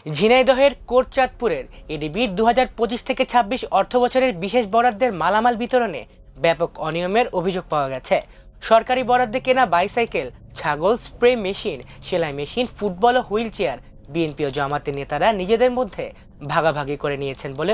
ঝিনাইদহের কোটচাঁদপুরের এডিবির 2025 থেকে 26 অর্থবছরের বিশেষ বরাদ্দের মালামাল বিতরণে ব্যাপক অনিয়মের অভিযোগ পাওয়া গেছে। সরকারি বরাদ্দে কেনা বাইসাইকেল, ছাগল স্প্রে মেশিন, সেলাই মেশিন, ফুটবল ও হুইল চেয়ার বিএনপি ও জামাতের নেতারা নিজেদের মধ্যে ভাগাভাগি করে নিয়েছেন বলে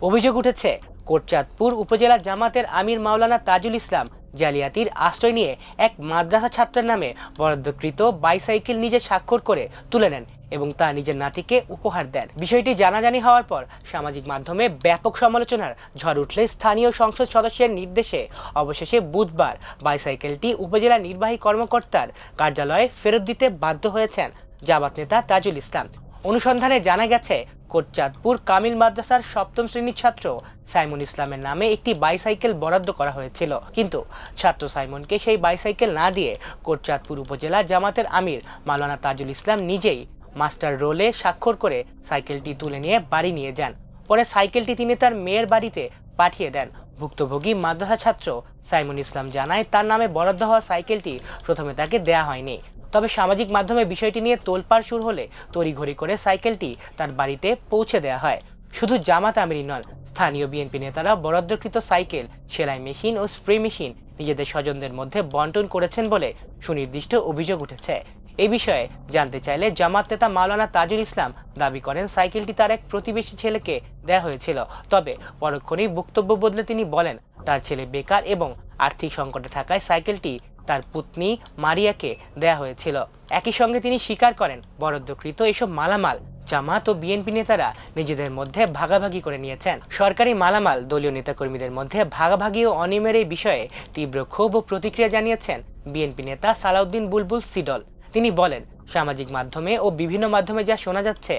অভিযোগ উঠেছে কোটচাঁদপুর উপজেলা জামাতের আমির মাওলানা তাজুল ইসলাম জালিয়াতির আশ্রয় নিয়ে এক মাদ্রাসা ছাত্রের নামে বরাদ্দকৃত বাইসাইকেল নিজে স্বাক্ষর করে তুলে নেন এবং তা নিজের নাতিকে উপহার দেন। বিষয়টি জানাজানি হওয়ার পর সামাজিক মাধ্যমে ব্যাপক সমালোচনার ঝড় উঠলে স্থানীয় সংসদ সদস্যের নির্দেশে অবশেষে বুধবার বাইসাইকেলটি উপজেলা নির্বাহী কর্মকর্তার কার্যালয়ে ফেরত দিতে বাধ্য হয়েছেন জামাত নেতা তাজুল ইসলাম। অনুসন্ধানে জানা গেছে কোটচাঁদপুর কামিল মাদ্রাসার 7ম শ্রেণীর ছাত্র সাইমুল ইসলামের নামে একটি বাইসাইকেল বরাদ্দ করা হয়েছিল, কিন্তু ছাত্র সাইমনকে সেই বাইসাইকেল না দিয়ে কোটচাঁদপুর উপজেলা জামাতের আমির মাওলানা তাজুল ইসলাম নিজেই মাস্টার রোলে স্বাক্ষর করে সাইকেলটি তুলে নিয়ে বাড়ি নিয়ে যান। পরে সাইকেলটি তিনি তার মেয়ের বাড়িতে পাঠিয়ে দেন। ভুক্তভোগী মাদ্রাসা ছাত্র সাইমুল ইসলাম জানায় তার নামে বরাদ্দ হওয়া সাইকেলটি প্রথমে তাকে দেয়া হয়নি, তবে সামাজিক মাধ্যমে বিষয়টি নিয়ে তোলপাড় শুরু হলে তড়িঘড়ি করে সাইকেলটি তার বাড়িতে পৌঁছে দেওয়া হয়। শুধু জামাত আমিরই নন, স্থানীয় বিএনপি নেতারা বরাদ্দকৃত সাইকেল, সেলাই মেশিন ও স্প্রে মেশিন নিজেদের স্বজনদের মধ্যে বন্টন করেছেন বলে সুনির্দিষ্ট অভিযোগ উঠেছে। এই বিষয়ে জানতে চাইলে জামাত নেতা মাওলানা তাজুল ইসলাম দাবি করেন সাইকেলটি তার এক প্রতিবেশী ছেলেকে দেয়া হয়েছিল, তবে পরক্ষণেই বক্তব্য বদলে তিনি বলেন তার ছেলে বেকার এবং আর্থিক সংকটে থাকায় সাইকেলটি তার পত্নী মারিয়াকে দেয়া হয়েছিল। একই সঙ্গে তিনি স্বীকার করেন বরাদ্দকৃত এসব মালামাল জামাত ও বিএনপি নেতারা নিজেদের মধ্যে ভাগাভাগি করে নিয়েছেন। সরকারি মালামাল দলীয় নেতাকর্মীদের মধ্যে ভাগাভাগি ও অনিয়মের এই বিষয়ে তীব্র ক্ষোভ ও প্রতিক্রিয়া জানিয়েছেন বিএনপি নেতা সালাউদ্দিন বুলবুল সিডল। তিনি বলেন, সামাজিক মাধ্যমে ও বিভিন্ন মাধ্যমে যা শোনা যাচ্ছে,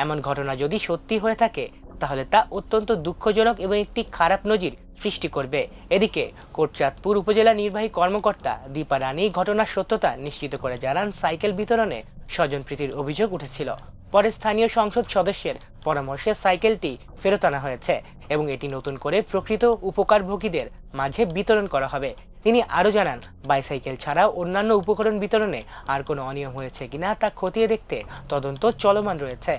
এমন ঘটনা যদি সত্যি হয়ে থাকে তাহলে তা অত্যন্ত দুঃখজনক এবং একটি খারাপ নজির সৃষ্টি করবে। এদিকে কোটচাঁদপুর উপজেলা নির্বাহী কর্মকর্তা দীপা রানী ঘটনার সত্যতা নিশ্চিত করে জানান সাইকেল বিতরণে স্বজনপ্রীতির অভিযোগ উঠেছিল। পরে স্থানীয় সংসদ সদস্যের পরামর্শে সাইকেলটি ফেরত আনা হয়েছে এবং এটি নতুন করে প্রকৃত উপকারভোগীদের মাঝে বিতরণ করা হবে। তিনি আরও জানান, বাইসাইকেল ছাড়াও অন্যান্য উপকরণ বিতরণে আর কোনো অনিয়ম হয়েছে কিনা তা খতিয়ে দেখতে তদন্ত চলমান রয়েছে।